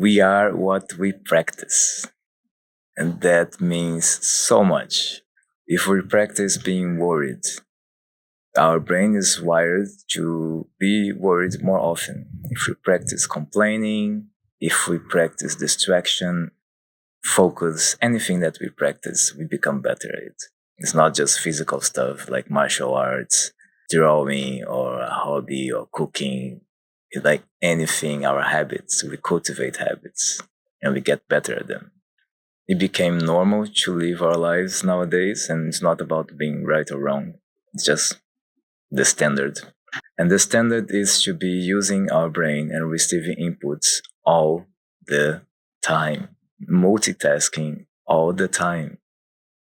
We are what we practice. And that means so much. If we practice being worried, our brain is wired to be worried more often. If we practice complaining, if we practice distraction, focus, anything that we practice, we become better at it. It's not just physical stuff like martial arts, drawing, or a hobby, or cooking. It's like anything, our habits, we cultivate habits and we get better at them. It became normal to live our lives nowadays, and it's not about being right or wrong. It's just the standard. And the standard is to be using our brain and receiving inputs all the time, multitasking all the time.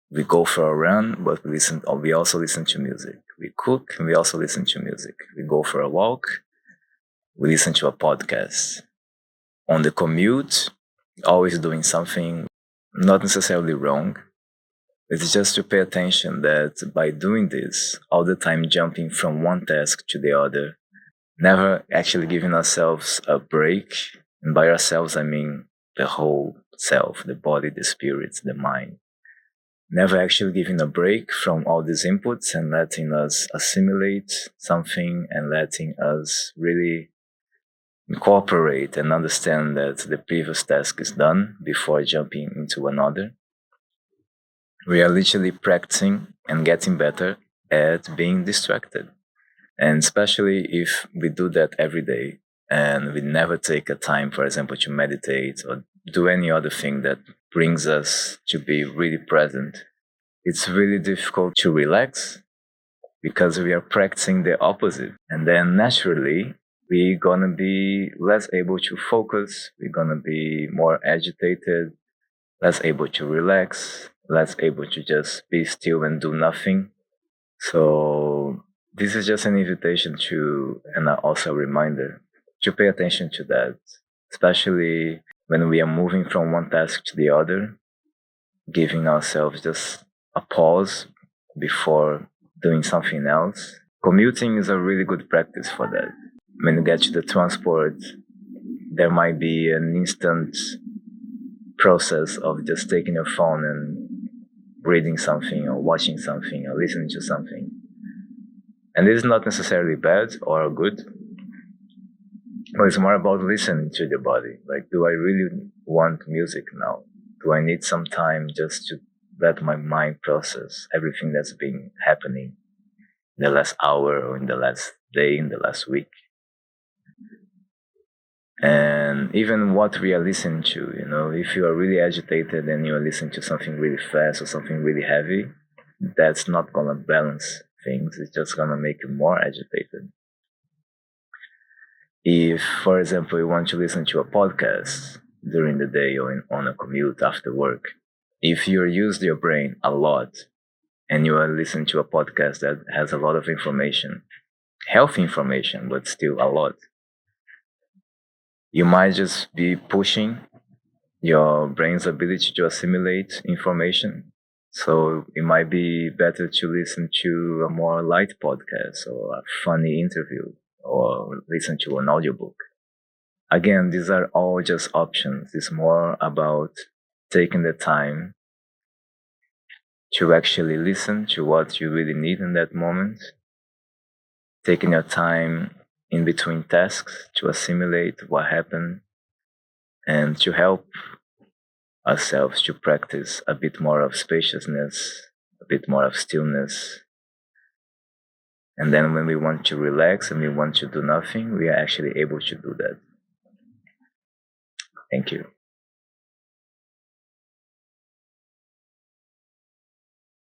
We go for a run, but we also listen to music. We cook and we also listen to music. We go for a walk, we listen to a podcast. On the commute, always doing something not necessarily wrong. It's just to pay attention that by doing this, all the time jumping from one task to the other, never actually giving ourselves a break. And by ourselves, I mean the whole self, the body, the spirit, the mind. Never actually giving a break from all these inputs and letting us assimilate something and letting us really incorporate and understand that the previous task is done before jumping into another. We are literally practicing and getting better at being distracted. And especially if we do that every day and we never take a time, for example, to meditate or do any other thing that brings us to be really present, it's really difficult to relax because we are practicing the opposite. And then naturally, we're going to be less able to focus. We're going to be more agitated, less able to relax, less able to just be still and do nothing. So this is just an invitation to, and also a reminder to pay attention to that, especially when we are moving from one task to the other, giving ourselves just a pause before doing something else. Commuting is a really good practice for that. When you get to the transport, there might be an instant process of just taking your phone and reading something or watching something or listening to something. And this is not necessarily bad or good, but it's more about listening to the body. Like, do I really want music now? Do I need some time just to let my mind process everything that's been happening in the last hour or in the last day, in the last week? And even what we are listening to, if you are really agitated and you are listening to something really fast or something really heavy, that's not going to balance things. It's just going to make you more agitated. If, for example, you want to listen to a podcast during the day or on a commute after work, if you use your brain a lot and you are listening to a podcast that has a lot of information, healthy information, but still a lot, you might just be pushing your brain's ability to assimilate information. So it might be better to listen to a more light podcast or a funny interview or listen to an audiobook. Again, these are all just options. It's more about taking the time to actually listen to what you really need in that moment, taking your time in between tasks to assimilate what happened and to help ourselves to practice a bit more of spaciousness, a bit more of stillness. And then when we want to relax and we want to do nothing, we are actually able to do that. Thank you.